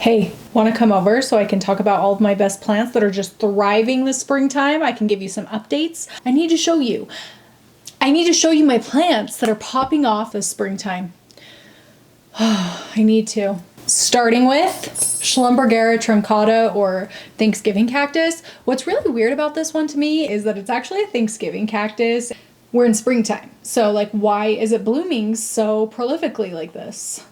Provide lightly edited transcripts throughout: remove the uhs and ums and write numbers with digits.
Hey, want to come over so I can talk about all of my best plants that are just thriving this springtime? I can give you some updates. I need to show you. I need to show you my plants that are popping off this springtime. I need to. Starting with Schlumbergera truncata, or Thanksgiving cactus. What's really weird about this one to me is that it's actually a Thanksgiving cactus. We're in springtime. So like, why is it blooming so prolifically like this?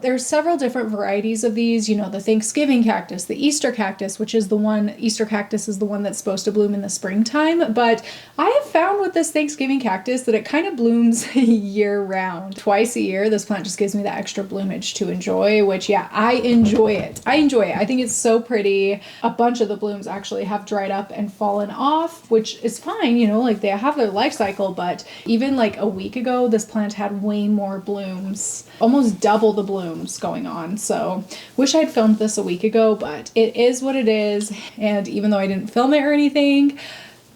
There's several different varieties of these, you know, the Thanksgiving cactus, the Easter cactus, which is the one, Easter cactus is the one that's supposed to bloom in the springtime. But I have found with this Thanksgiving cactus that it kind of blooms year round. Twice a year, this plant just gives me that extra bloomage to enjoy, which yeah, I enjoy it. I think it's so pretty. A bunch of the blooms actually have dried up and fallen off, which is fine, you know, like they have their life cycle, but even like a week ago, this plant had way more blooms, almost double the blooms going on. So wish I'd filmed this a week ago, but it is what it is. And even though I didn't film it or anything,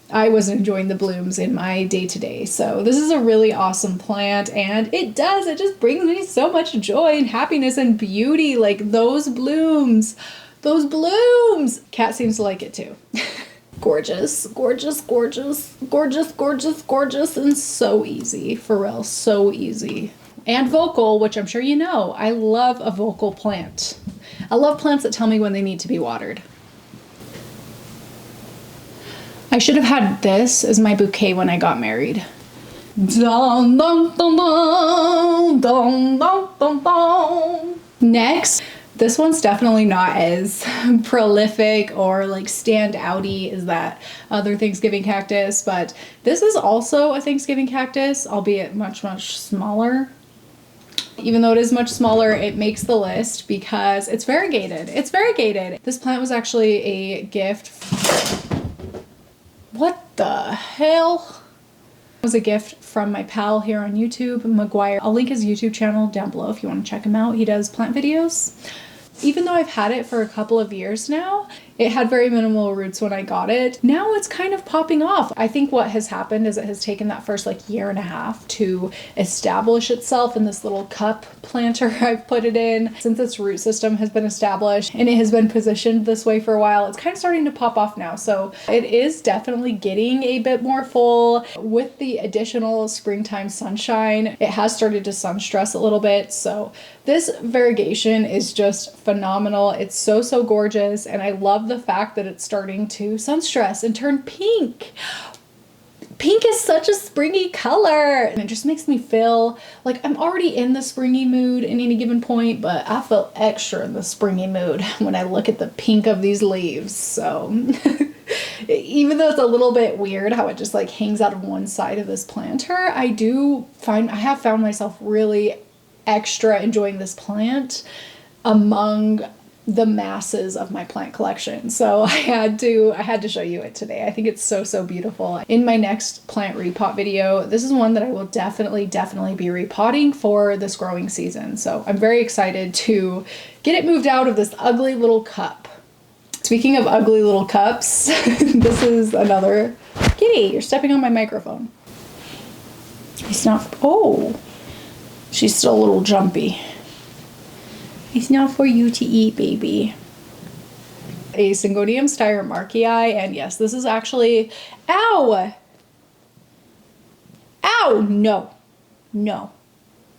I was enjoying the blooms in my day-to-day. So this is a really awesome plant, and it just brings me so much joy and happiness and beauty. Like those blooms. Cat seems to like it too. Gorgeous, gorgeous, gorgeous, gorgeous, gorgeous, gorgeous, and so easy. For real, so easy. And vocal, which I'm sure you know. I love a vocal plant. I love plants that tell me when they need to be watered. I should have had this as my bouquet when I got married. Dun, dun, dun, dun, dun, dun, dun, dun. Next, this one's definitely not as prolific or like stand outy as that other Thanksgiving cactus, but this is also a Thanksgiving cactus, albeit much, much smaller. Even though it is much smaller, it makes the list because it's variegated. It's variegated. This plant was actually a gift. What the hell? It was a gift from my pal here on YouTube, McGuire. I'll link his YouTube channel down below if you want to check him out. He does plant videos. Even though I've had it for a couple of years now, it had very minimal roots when I got it. Now it's kind of popping off. I think what has happened is it has taken that first like year and a half to establish itself in this little cup planter I've put it in. Since its root system has been established and it has been positioned this way for a while, it's kind of starting to pop off now. So it is definitely getting a bit more full. With the additional springtime sunshine, it has started to sun stress a little bit. So this variegation is just phenomenal. It's so, so gorgeous. And I love the fact that it's starting to sun stress and turn pink. Pink is such a springy color, and it just makes me feel like I'm already in the springy mood at any given point, but I feel extra in the springy mood when I look at the pink of these leaves. So even though it's a little bit weird how it just like hangs out of one side of this planter, I have found myself really extra enjoying this plant among the masses of my plant collection. So I had to show you it today. I think it's so, so beautiful. In my next plant repot video, this is one that I will definitely be repotting for this growing season. So I'm very excited to get it moved out of this ugly little cup. Speaking of ugly little cups, this is another kitty. You're stepping on my microphone. It's not, oh, she's still a little jumpy. It's not for you to eat, baby. A Syngonium styromarkii, and yes, this is actually, ow! Ow, no, no.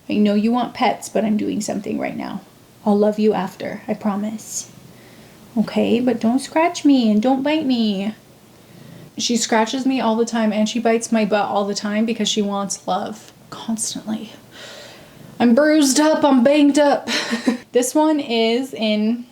I know you want pets, but I'm doing something right now. I'll love you after, I promise. Okay, but don't scratch me and don't bite me. She scratches me all the time and she bites my butt all the time because she wants love constantly. I'm bruised up, I'm banged up. This one is in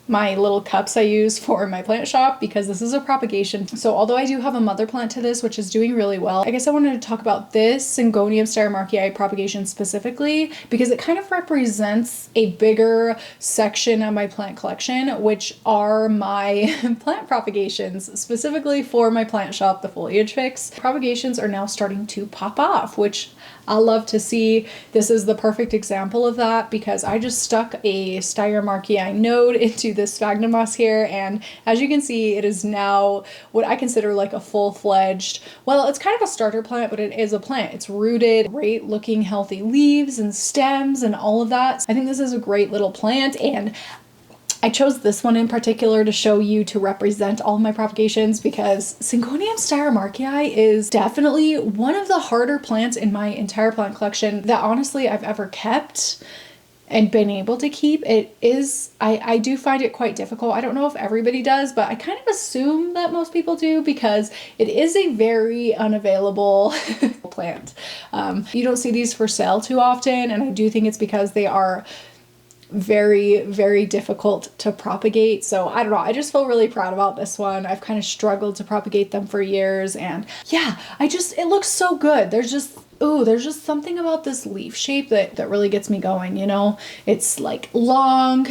my little cups I use for my plant shop because this is a propagation. So although I do have a mother plant to this, which is doing really well, I guess I wanted to talk about this Syngonium styromarkii propagation specifically because it kind of represents a bigger section of my plant collection, which are my plant propagations, specifically for my plant shop, the Foliage Fix. Propagations are now starting to pop off, which I love to see. This is the perfect example of that because I just stuck a styromarkii node into this sphagnum moss here, and as you can see, it is now what I consider like a full-fledged, well, it's kind of a starter plant, but it is a plant. It's rooted, great looking healthy leaves and stems and all of that. I think this is a great little plant, and I chose this one in particular to show you to represent all of my propagations because Syngonium styromarkii is definitely one of the harder plants in my entire plant collection that honestly I've ever kept and been able to keep. It is, I do find it quite difficult. I don't know if everybody does, but I kind of assume that most people do because it is a very unavailable plant. You don't see these for sale too often, and I do think it's because they are very, very difficult to propagate. So I don't know, I just feel really proud about this one. I've kind of struggled to propagate them for years, and yeah, it looks so good. There's just something about this leaf shape that really gets me going, you know? It's like long,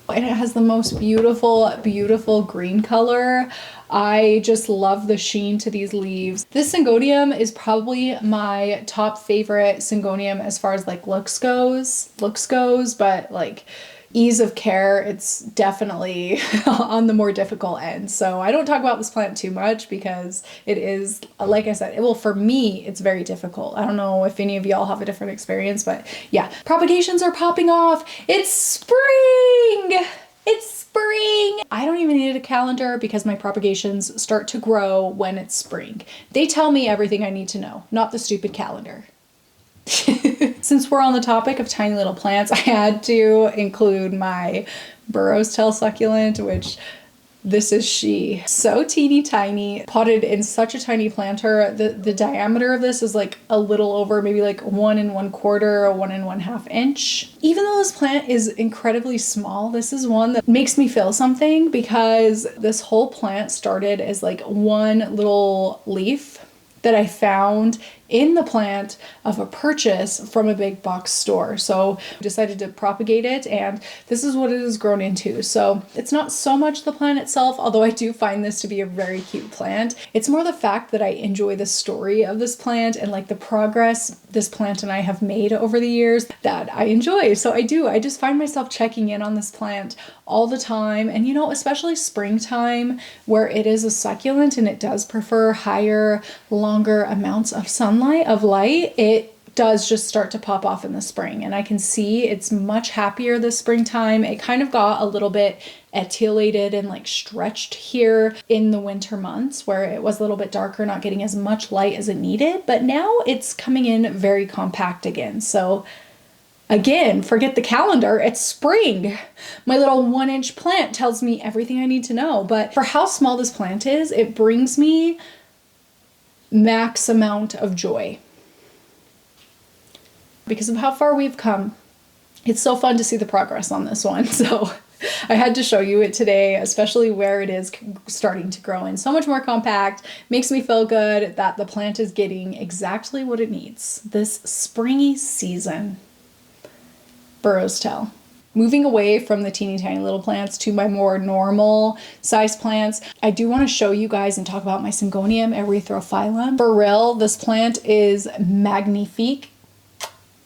and it has the most beautiful, beautiful green color. I just love the sheen to these leaves. This Syngonium is probably my top favorite Syngonium as far as like looks goes, but like ease of care, it's definitely on the more difficult end. So I don't talk about this plant too much because it is, like I said, for me, it's very difficult. I don't know if any of y'all have a different experience, but yeah, propagations are popping off. It's spring! It's spring! I don't even need a calendar because my propagations start to grow when it's spring. They tell me everything I need to know, not the stupid calendar. Since we're on the topic of tiny little plants, I had to include my Burrow's tail succulent, which this is she. So teeny tiny, potted in such a tiny planter. The diameter of this is like a little over maybe like 1 1/4 or 1 1/2 inch. Even though this plant is incredibly small, this is one that makes me feel something because this whole plant started as like one little leaf that I found in the plant of a purchase from a big box store. So I decided to propagate it, and this is what it has grown into. So it's not so much the plant itself, although I do find this to be a very cute plant. It's more the fact that I enjoy the story of this plant and like the progress this plant and I have made over the years that I enjoy. So I just find myself checking in on this plant all the time. And you know, especially springtime where it is a succulent and it does prefer higher, longer amounts of sunlight, it does just start to pop off in the spring, and I can see it's much happier this springtime. It kind of got a little bit etiolated and like stretched here in the winter months where it was a little bit darker, not getting as much light as it needed, but now it's coming in very compact again. So again, forget the calendar, it's spring. My little 1-inch plant tells me everything I need to know, but for how small this plant is, it brings me max amount of joy because of how far we've come. It's so fun to see the progress on this one. So I had to show you it today, especially where it is starting to grow in so much more compact. Makes me feel good that the plant is getting exactly what it needs this springy season. Burrow's tail. Moving away from the teeny tiny little plants to my more normal size plants, I do want to show you guys and talk about my Syngonium erythrophyllum. For real, this plant is magnifique.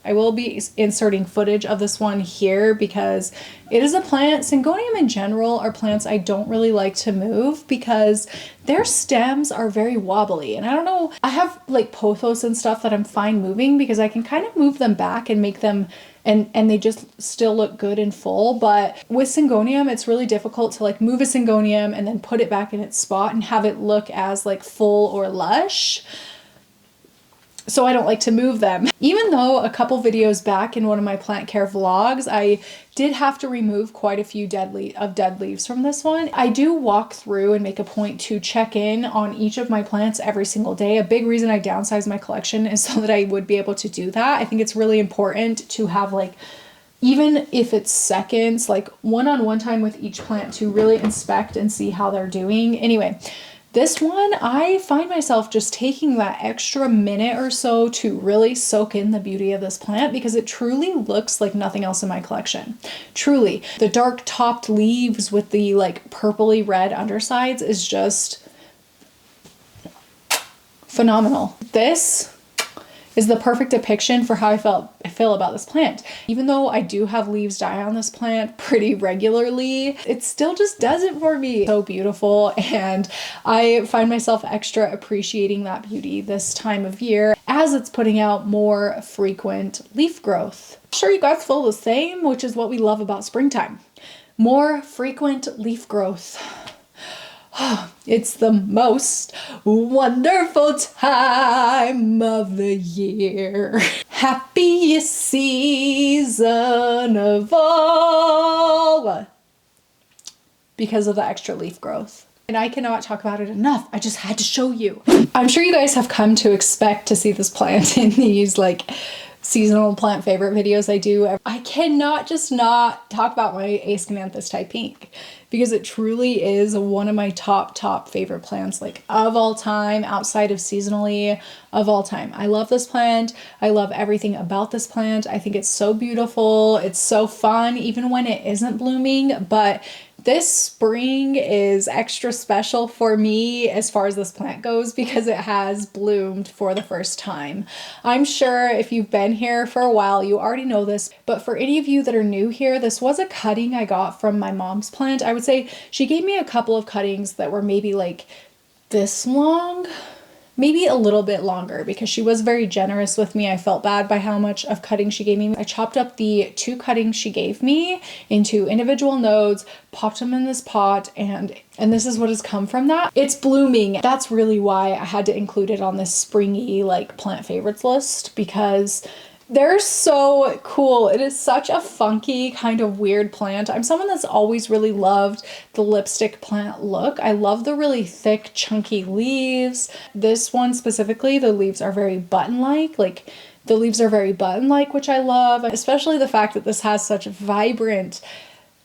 I will be inserting footage of this one here because it is a plant. Syngonium in general are plants I don't really like to move because their stems are very wobbly. And I don't know, I have like pothos and stuff that I'm fine moving because I can kind of move them back and make them and they just still look good and full. But with Syngonium, it's really difficult to like move a Syngonium and then put it back in its spot and have it look as like full or lush. So I don't like to move them. Even though a couple videos back in one of my plant care vlogs, I did have to remove quite a few dead leaves from this one. I do walk through and make a point to check in on each of my plants every single day. A big reason I downsized my collection is so that I would be able to do that. I think it's really important to have like, even if it's seconds, like one-on-one time with each plant to really inspect and see how they're doing. Anyway, this one, I find myself just taking that extra minute or so to really soak in the beauty of this plant because it truly looks like nothing else in my collection. Truly. The dark topped leaves with the like purpley red undersides is just phenomenal. This is the perfect depiction for how I feel about this plant. Even though I do have leaves die on this plant pretty regularly, it still just does it for me. So beautiful, and I find myself extra appreciating that beauty this time of year as it's putting out more frequent leaf growth. I'm sure you guys feel the same, which is what we love about springtime. More frequent leaf growth. It's the most wonderful time of the year. Happiest season of all. Because of the extra leaf growth. And I cannot talk about it enough. I just had to show you. I'm sure you guys have come to expect to see this plant in these like seasonal plant favorite videos I do. I cannot just not talk about my Aescananthus type pink, because it truly is one of my top favorite plants, like of all time, outside of seasonally, of all time. I love this plant. I love everything about this plant. I think it's so beautiful. It's so fun, even when it isn't blooming. But this spring is extra special for me as far as this plant goes, because it has bloomed for the first time. I'm sure if you've been here for a while, you already know this, but for any of you that are new here, this was a cutting I got from my mom's plant. I would say she gave me a couple of cuttings that were maybe like this long, maybe a little bit longer, because she was very generous with me. I felt bad by how much of cutting she gave me. I chopped up the 2 cuttings she gave me into individual nodes, popped them in this pot, and this is what has come from that. It's blooming. That's really why I had to include it on this springy like plant favorites list, because they're so cool. It is such a funky kind of weird plant. I'm someone that's always really loved the lipstick plant look. I love the really thick, chunky leaves. This one specifically, the leaves are very button-like. Like the leaves are very button-like, which I love, especially the fact that this has such vibrant,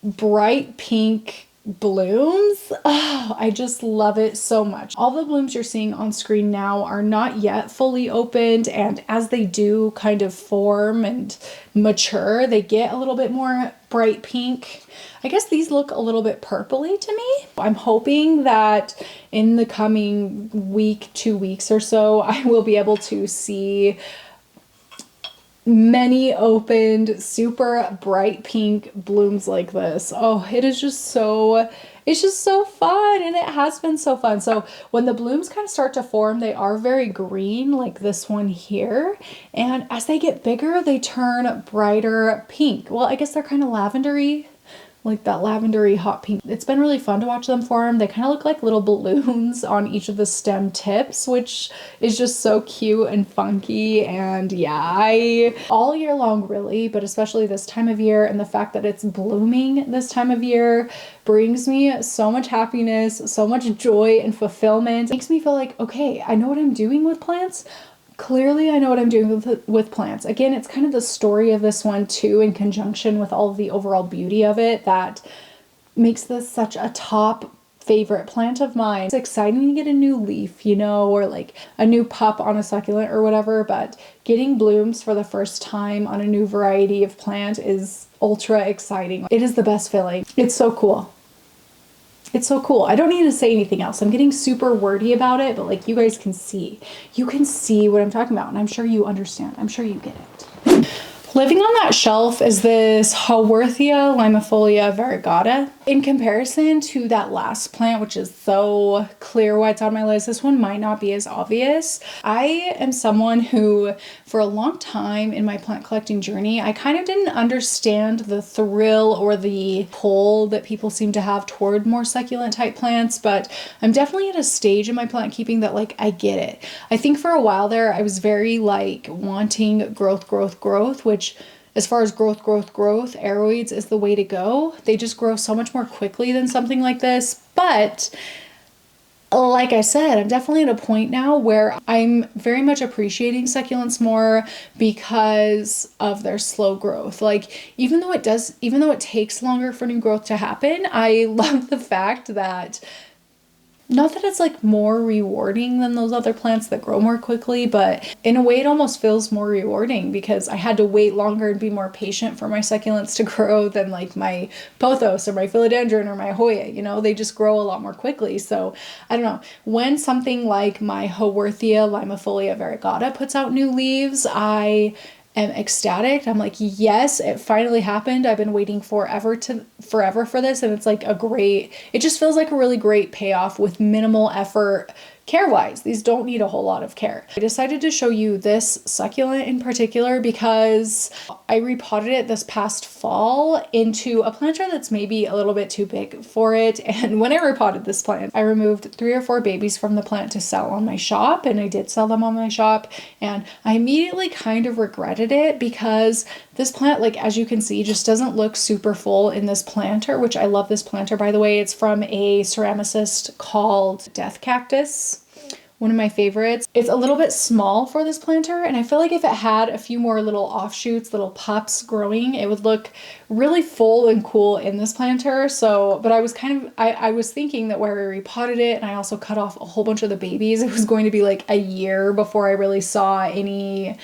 bright pink blooms. Oh, I just love it so much. All the blooms you're seeing on screen now are not yet fully opened, and as they do kind of form and mature, they get a little bit more bright pink. I guess these look a little bit purpley to me. I'm hoping that in the coming week, 2 weeks or so, I will be able to see many opened, super bright pink blooms like this. Oh, it is just so, it's just so fun, and it has been so fun. So when the blooms kind of start to form, they are very green, like this one here. And as they get bigger, they turn brighter pink. Well, I guess they're kind of lavendery, like that lavendery hot pink. It's been really fun to watch them form. They kind of look like little balloons on each of the stem tips, which is just so cute and funky. And yeah, all year long really, but especially this time of year, and the fact that it's blooming this time of year brings me so much happiness, so much joy and fulfillment. It makes me feel like, okay, I know what I'm doing with plants. Clearly, I know what I'm doing with plants. Again, it's kind of the story of this one too, in conjunction with all of the overall beauty of it, that makes this such a top favorite plant of mine. It's exciting to get a new leaf, you know, or like a new pup on a succulent or whatever, but getting blooms for the first time on a new variety of plant is ultra exciting. It is the best feeling. It's so cool. It's so cool. I don't need to say anything else. I'm getting super wordy about it, but like you guys can see. You can see what I'm talking about, and I'm sure you understand. I'm sure you get it. Living on that shelf is this Haworthia limifolia variegata. In comparison to that last plant, which is so clear why it's on my list, this one might not be as obvious. I am someone who, for a long time in my plant collecting journey, I kind of didn't understand the thrill or the pull that people seem to have toward more succulent type plants, but I'm definitely at a stage in my plant keeping that like I get it. I think for a while there, I was very like wanting growth, which as far as growth, aroids is the way to go. They just grow so much more quickly than something like this. But like I said, I'm definitely at a point now where I'm very much appreciating succulents more because of their slow growth. Like even though it takes longer for new growth to happen, I love the fact that not that it's like more rewarding than those other plants that grow more quickly, but in a way it almost feels more rewarding because I had to wait longer and be more patient for my succulents to grow than like my pothos or my philodendron or my Hoya, you know, they just grow a lot more quickly. So I don't know, when something like my Haworthia limifolia variegata puts out new leaves, I am ecstatic. I'm like, yes, it finally happened. I've been waiting forever for this. And it's like it just feels like a really great payoff with minimal effort care-wise. These don't need a whole lot of care. I decided to show you this succulent in particular because I repotted it this past fall into a planter that's maybe a little bit too big for it. And when I repotted this plant, I removed 3 or 4 babies from the plant to sell on my shop, and I did sell them on my shop, and I immediately kind of regretted it because this plant, like as you can see, just doesn't look super full in this planter, which I love this planter, by the way. It's from a ceramicist called Death Cactus, one of my favorites. It's a little bit small for this planter, and I feel like if it had a few more little offshoots, little pups growing, it would look really full and cool in this planter. So, but I was I was thinking that where I repotted it and I also cut off a whole bunch of the babies, it was going to be like a year before I really saw any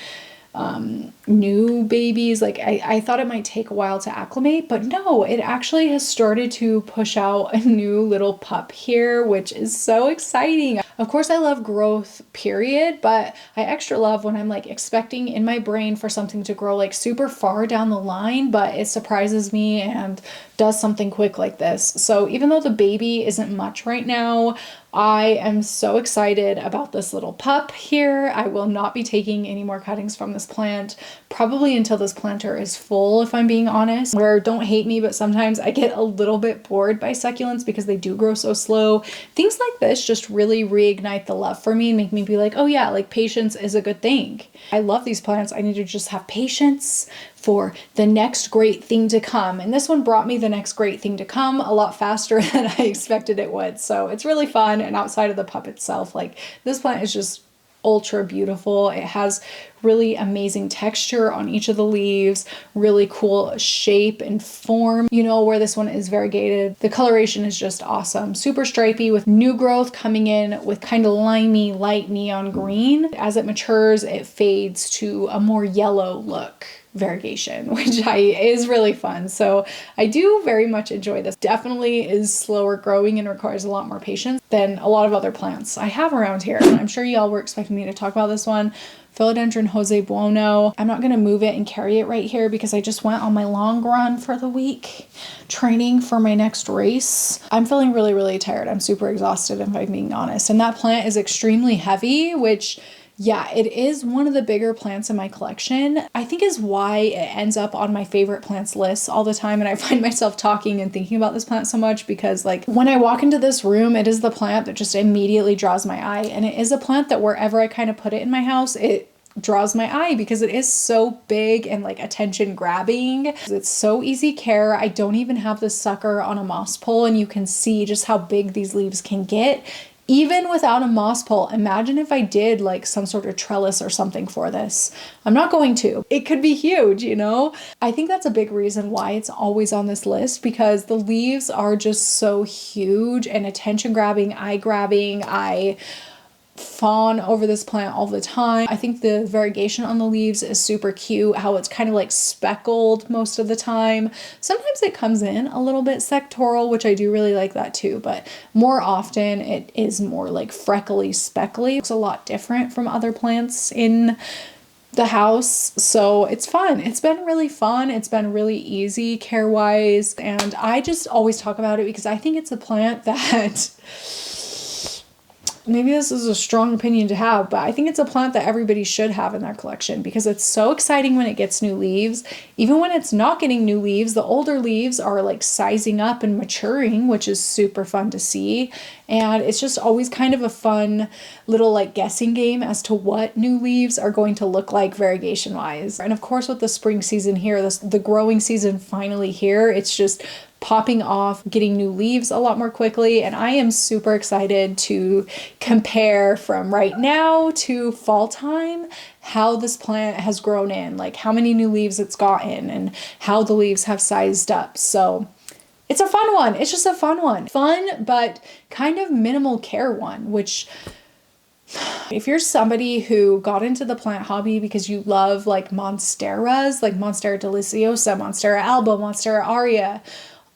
new babies. Like I thought it might take a while to acclimate, but no, it actually has started to push out a new little pup here, which is so exciting. Of course, I love growth, period, but I extra love when I'm like expecting in my brain for something to grow like super far down the line, but it surprises me and does something quick like this. So even though the baby isn't much right now, I am so excited about this little pup here. I will not be taking any more cuttings from this plant, probably until this planter is full, if I'm being honest. Where, don't hate me, but sometimes I get a little bit bored by succulents because they do grow so slow. Things like this just really reignite the love for me and make me be like, oh yeah, like patience is a good thing. I love these plants. I need to just have patience for the next great thing to come. And this one brought me the next great thing to come a lot faster than I expected it would. So it's really fun. And outside of the pup itself, like this plant is just ultra beautiful. It has really amazing texture on each of the leaves, really cool shape and form. You know, where this one is variegated, the coloration is just awesome. Super stripy with new growth coming in with kind of limey, light neon green. As it matures, it fades to a more yellow look variegation, which is really fun. So I do very much enjoy this. Definitely is slower growing and requires a lot more patience than a lot of other plants I have around here. And I'm sure y'all were expecting me to talk about this one. Philodendron Jose Buono. I'm not going to move it and carry it right here because I just went on my long run for the week training for my next race. I'm feeling really, really tired. I'm super exhausted, if I'm being honest. And that plant is extremely heavy, which, yeah, it is one of the bigger plants in my collection. I think is why it ends up on my favorite plants list all the time. And I find myself talking and thinking about this plant so much because like when I walk into this room, it is the plant that just immediately draws my eye. And it is a plant that wherever I kind of put it in my house, it draws my eye because it is so big and like attention grabbing. It's so easy care. I don't even have this sucker on a moss pole, and you can see just how big these leaves can get. Even without a moss pole, imagine if I did like some sort of trellis or something for this. I'm not going to. It could be huge, you know? I think that's a big reason why it's always on this list, because the leaves are just so huge and attention grabbing, eye grabbing. I fawn over this plant all the time. I think the variegation on the leaves is super cute, how it's kind of like speckled most of the time. Sometimes it comes in a little bit sectoral, which I do really like that too, but more often it is more like freckly, speckly. It's a lot different from other plants in the house. So it's fun. It's been really fun. It's been really easy care wise. And I just always talk about it because I think it's a plant that maybe this is a strong opinion to have, but I think it's a plant that everybody should have in their collection because it's so exciting when it gets new leaves. Even when it's not getting new leaves, the older leaves are like sizing up and maturing, which is super fun to see. And it's just always kind of a fun little like guessing game as to what new leaves are going to look like variegation wise. And of course, with the spring season here, the growing season finally here, it's just popping off, getting new leaves a lot more quickly. And I am super excited to compare from right now to fall time, how this plant has grown in, like how many new leaves it's gotten and how the leaves have sized up. So It's a fun one. It's just a fun one. Fun, but kind of minimal care one, which if you're somebody who got into the plant hobby because you love like monsteras, like Monstera deliciosa, Monstera alba, Monstera aria,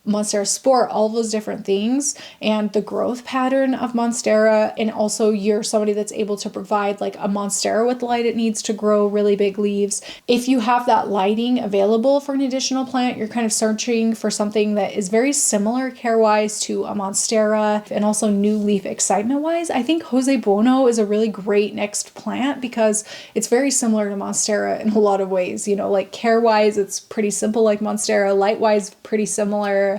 Monstera Sport, all those different things, and the growth pattern of Monstera, and also you're somebody that's able to provide like a Monstera with the light it needs to grow really big leaves. If you have that lighting available for an additional plant, you're kind of searching for something that is very similar care-wise to a Monstera and also new leaf excitement-wise, I think Jose Bono is a really great next plant because it's very similar to Monstera in a lot of ways. You know, like care-wise, it's pretty simple like Monstera, light-wise, pretty similar.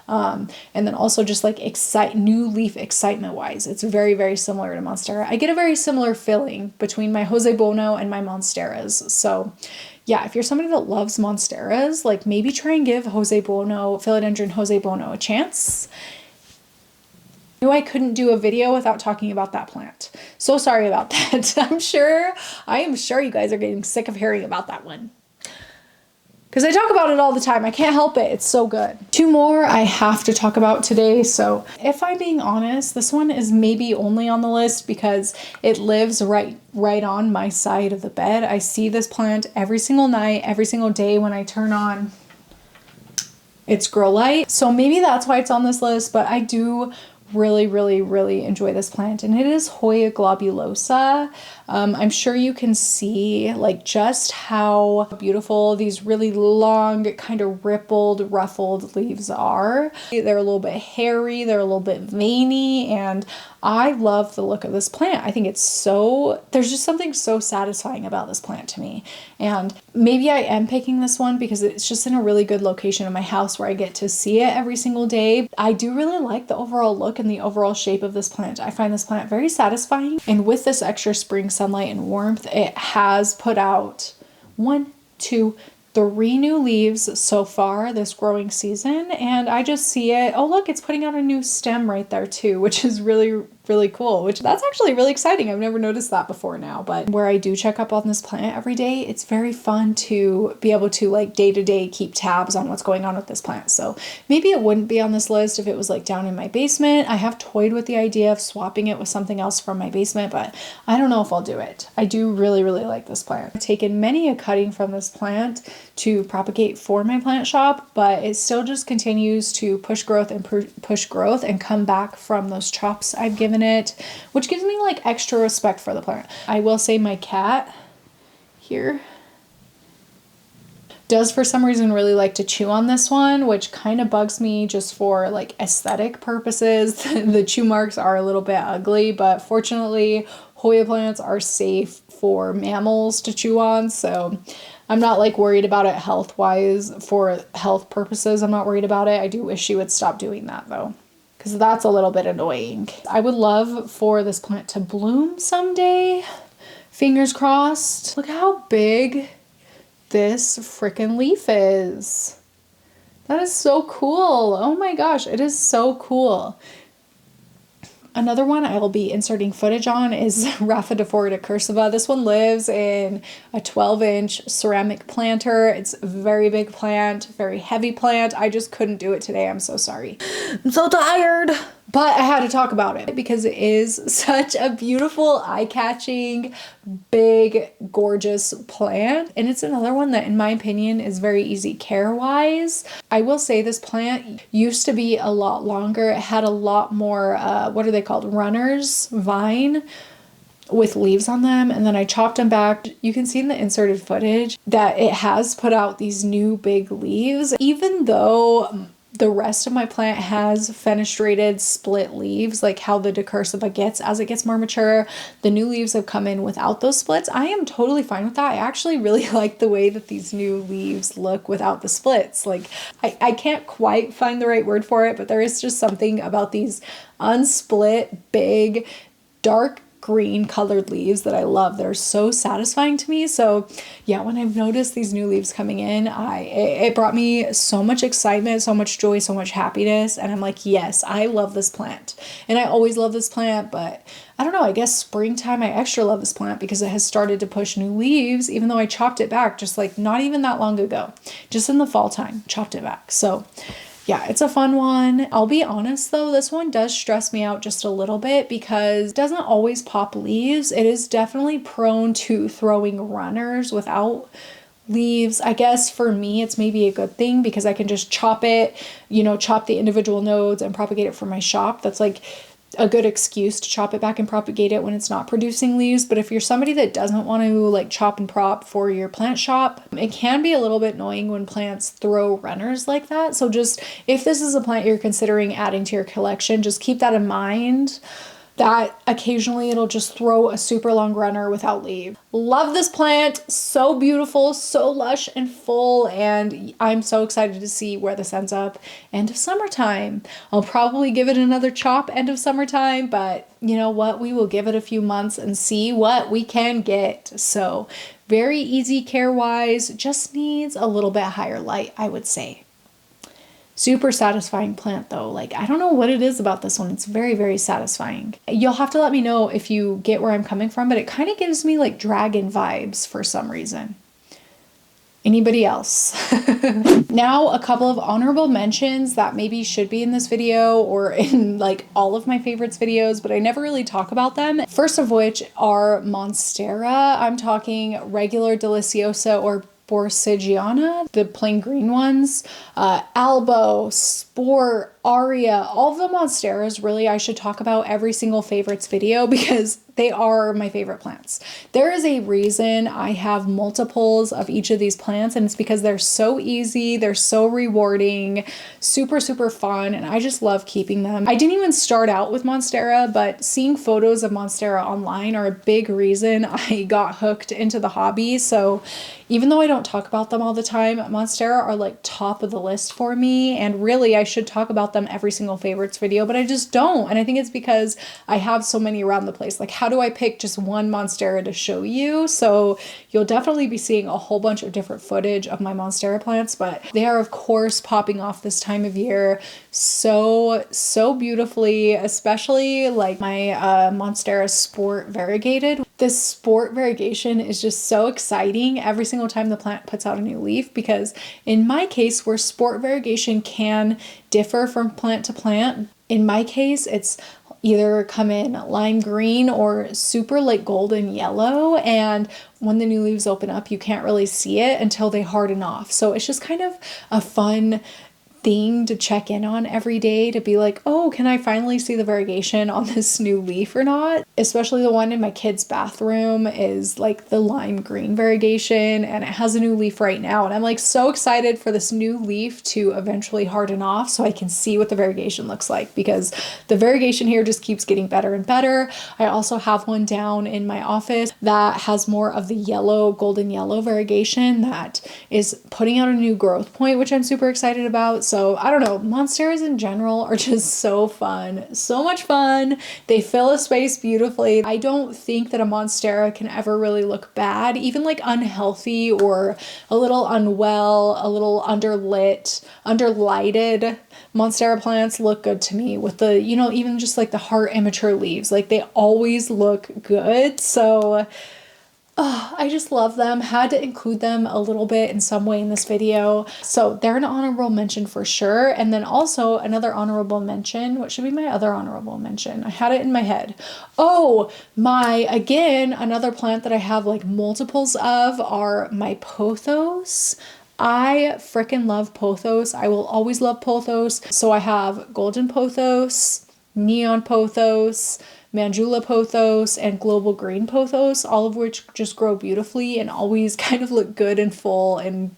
And then also just like new leaf excitement wise, it's very, very similar to Monstera. I get a very similar feeling between my Jose Bono and my Monsteras. So yeah, if you're somebody that loves Monsteras, like maybe try and give Philodendron Jose Bono a chance. I knew I couldn't do a video without talking about that plant. So sorry about that. I am sure you guys are getting sick of hearing about that one, because I talk about it all the time. I can't help it. It's so good. Two more I have to talk about today. So if I'm being honest, this one is maybe only on the list because it lives right on my side of the bed. I see this plant every single night, every single day when I turn on its grow light. So maybe that's why it's on this list, but I do really, really, really enjoy this plant, and it is Hoya globulosa. I'm sure you can see like just how beautiful these really long, kind of rippled, ruffled leaves are. They're a little bit hairy, they're a little bit veiny, and I love the look of this plant. I think there's just something so satisfying about this plant to me. And maybe I am picking this one because it's just in a really good location in my house where I get to see it every single day. I do really like the overall look and the overall shape of this plant. I find this plant very satisfying. And with this extra spring sunlight and warmth, it has put out 1, 2, 3 new leaves so far this growing season, and I just see it. Oh look, it's putting out a new stem right there too, which is really, really cool, that's actually really exciting. I've never noticed that before now. But where I do check up on this plant every day, it's very fun to be able to like day to day keep tabs on what's going on with this plant. So maybe it wouldn't be on this list if it was like down in my basement. I have toyed with the idea of swapping it with something else from my basement, but I don't know if I'll do it. I do really, really like this plant. I've taken many a cutting from this plant to propagate for my plant shop, but it still just continues to push growth and come back from those chops I've given it, which gives me like extra respect for the plant. I will say my cat here does for some reason really like to chew on this one, which kind of bugs me just for like aesthetic purposes. The chew marks are a little bit ugly, but fortunately Hoya plants are safe for mammals to chew on, so I'm not like worried about it health-wise. For health purposes, I'm not worried about it. I do wish she would stop doing that though, because that's a little bit annoying. I would love for this plant to bloom someday. Fingers crossed. Look how big this freaking leaf is. That is so cool. Oh my gosh, it is so cool. Another one I will be inserting footage on is Rhaphidophorida cursiva. This one lives in a 12-inch ceramic planter. It's a very big plant, very heavy plant. I just couldn't do it today. I'm so sorry. I'm so tired. But I had to talk about it because it is such a beautiful, eye-catching, big, gorgeous plant. And it's another one that, in my opinion, is very easy care-wise. I will say this plant used to be a lot longer. It had a lot more, what are they called? Runners, vine, with leaves on them, and then I chopped them back. You can see in the inserted footage that it has put out these new big leaves, even though the rest of my plant has fenestrated split leaves, like how the decursiva gets as it gets more mature. The new leaves have come in without those splits. I am totally fine with that. I actually really like the way that these new leaves look without the splits. Like I can't quite find the right word for it, but there is just something about these unsplit, big, dark green colored leaves that I love. They're so satisfying to me. So yeah, when I've noticed these new leaves coming in, it brought me so much excitement, so much joy, so much happiness. And I'm like, yes, I love this plant. And I always love this plant, but I don't know, I guess springtime, I extra love this plant because it has started to push new leaves, even though I chopped it back just like not even that long ago, just in the fall time, chopped it back. So Yeah, it's a fun one. I'll be honest though, this one does stress me out just a little bit because it doesn't always pop leaves. It is definitely prone to throwing runners without leaves. I guess for me, it's maybe a good thing because I can just chop it, chop the individual nodes and propagate it for my shop. That's like a good excuse to chop it back and propagate it when it's not producing leaves. But if you're somebody that doesn't want to like chop and prop for your plant shop, it can be a little bit annoying when plants throw runners like that. So just if this is a plant you're considering adding to your collection, just keep that in mind, that occasionally it'll just throw a super long runner without leaves. Love this plant. So beautiful, so lush and full, and I'm so excited to see where this ends up end of summertime. I'll probably give it another chop end of summertime, but you know what? We will give it a few months and see what we can get. So very easy care-wise, just needs a little bit higher light, I would say. Super satisfying plant though. Like, I don't know what it is about this one. It's very, very satisfying. You'll have to let me know if you get where I'm coming from, but it kind of gives me like dragon vibes for some reason. Anybody else? Now, a couple of honorable mentions that maybe should be in this video or in like all of my favorites videos, but I never really talk about them. First of which are Monstera. I'm talking regular Deliciosa or Borsigiana, the plain green ones, Albo, Sport, Aria, all of the Monsteras really I should talk about every single favorites video because they are my favorite plants. There is a reason I have multiples of each of these plants, and it's because they're so easy, they're so rewarding, super, super fun, and I just love keeping them. I didn't even start out with Monstera, but seeing photos of Monstera online are a big reason I got hooked into the hobby. So even though I don't talk about them all the time, Monstera are like top of the list for me, and really I should talk about them every single favorites video, but I just don't. And I think it's because I have so many around the place. Like, how do I pick just one Monstera to show you? So you'll definitely be seeing a whole bunch of different footage of my Monstera plants, but they are of course popping off this time of year so beautifully, especially like my Monstera Sport variegated. This Sport variegation is just so exciting every single time the plant puts out a new leaf, because in my case, where Sport variegation can differ from plant to plant, in my case it's either come in lime green or super like golden yellow, and when the new leaves open up you can't really see it until they harden off. So it's just kind of a fun thing to check in on every day, to be like, oh, can I finally see the variegation on this new leaf or not? Especially the one in my kids' bathroom is like the lime green variegation, and it has a new leaf right now, and I'm like so excited for this new leaf to eventually harden off so I can see what the variegation looks like, because the variegation here just keeps getting better and better. I also have one down in my office that has more of the yellow, golden yellow variegation that is putting out a new growth point, which I'm super excited about. So I don't know, Monsteras in general are just so fun, so much fun. They fill a space beautifully. I don't think that a Monstera can ever really look bad, even like unhealthy or a little unwell, a little underlighted. Monstera plants look good to me with the, even just like the heart immature leaves, like they always look good. So I just love them. Had to include them a little bit in some way in this video. So they're an honorable mention for sure. And then also another honorable mention. What should be my other honorable mention? I had it in my head. Oh, again, another plant that I have like multiples of are my pothos. I freaking love pothos. I will always love pothos. So I have golden pothos, neon pothos, Manjula pothos, and global green pothos, all of which just grow beautifully and always kind of look good and full and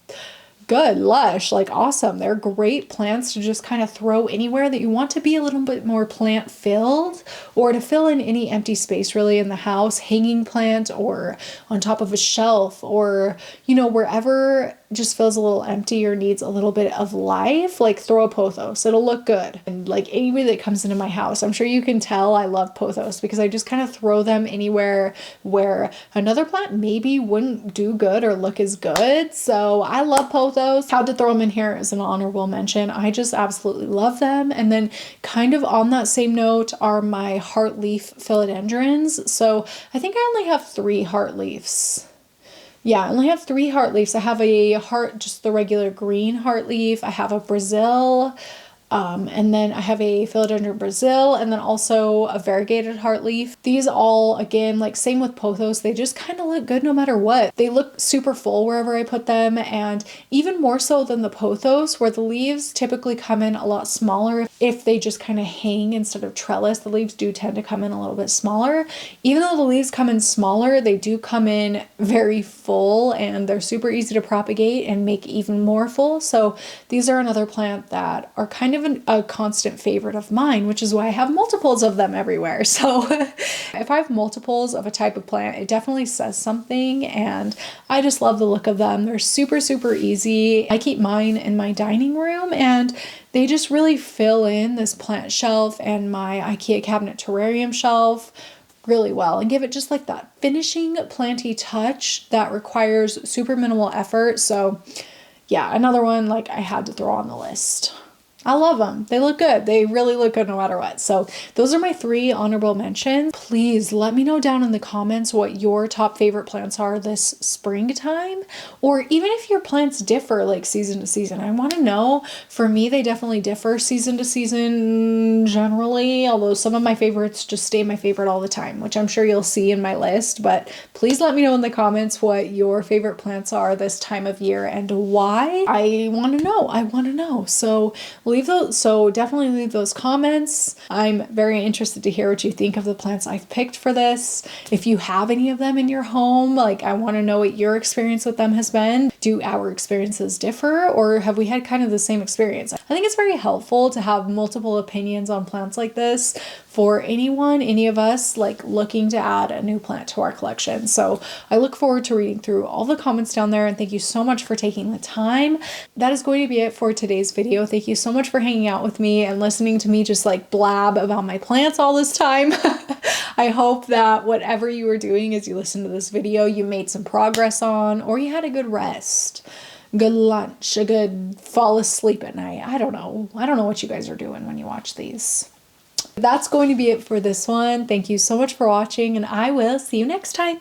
good, lush, like awesome. They're great plants to just kind of throw anywhere that you want to be a little bit more plant filled, or to fill in any empty space really in the house, hanging plant or on top of a shelf, or wherever just feels a little empty or needs a little bit of life, like throw a pothos. It'll look good. And like anybody that comes into my house, I'm sure you can tell I love pothos because I just kind of throw them anywhere where another plant maybe wouldn't do good or look as good. So I love pothos. Had to throw them in here as an honorable mention. I just absolutely love them. And then kind of on that same note are my heart leaf philodendrons. So I think I only have 3 heart leaves. Yeah, I only have 3 heart leaves. I have a heart, just the regular green heart leaf. I have a Brazil, and then I have a philodendron Brazil, and then also a variegated heart leaf. These all, again, like same with pothos, they just kind of look good no matter what. They look super full wherever I put them, and even more so than the pothos, where the leaves typically come in a lot smaller. If they just kind of hang instead of trellis, the leaves do tend to come in a little bit smaller. Even though the leaves come in smaller, they do come in very full, and they're super easy to propagate and make even more full. So these are another plant that are kind of a constant favorite of mine, which is why I have multiples of them everywhere. So if I have multiples of a type of plant, it definitely says something, and I just love the look of them. They're super, super easy. I keep mine in my dining room, and they just really fill in this plant shelf and my IKEA cabinet terrarium shelf really well, and give it just like that finishing planty touch that requires super minimal effort. So yeah, another one like I had to throw on the list. I love them. They look good. They really look good no matter what. So those are my 3 honorable mentions. Please let me know down in the comments what your top favorite plants are this springtime, or even if your plants differ like season to season. I want to know. For me, they definitely differ season to season generally, although some of my favorites just stay my favorite all the time, which I'm sure you'll see in my list. But please let me know in the comments what your favorite plants are this time of year and why. I want to know. I want to know. So definitely leave those comments. I'm very interested to hear what you think of the plants I've picked for this. If you have any of them in your home, like I want to know what your experience with them has been. Do our experiences differ, or have we had kind of the same experience? I think it's very helpful to have multiple opinions on plants like this for any of us like looking to add a new plant to our collection. So I look forward to reading through all the comments down there, and thank you so much for taking the time. That is going to be it for today's video. Thank you so much for hanging out with me and listening to me just like blab about my plants all this time. I hope that whatever you were doing as you listened to this video, you made some progress on, or you had a good rest, good lunch, a good fall asleep at night. I don't know what you guys are doing when you watch these. That's going to be it for this one. Thank you so much for watching, and I will see you next time.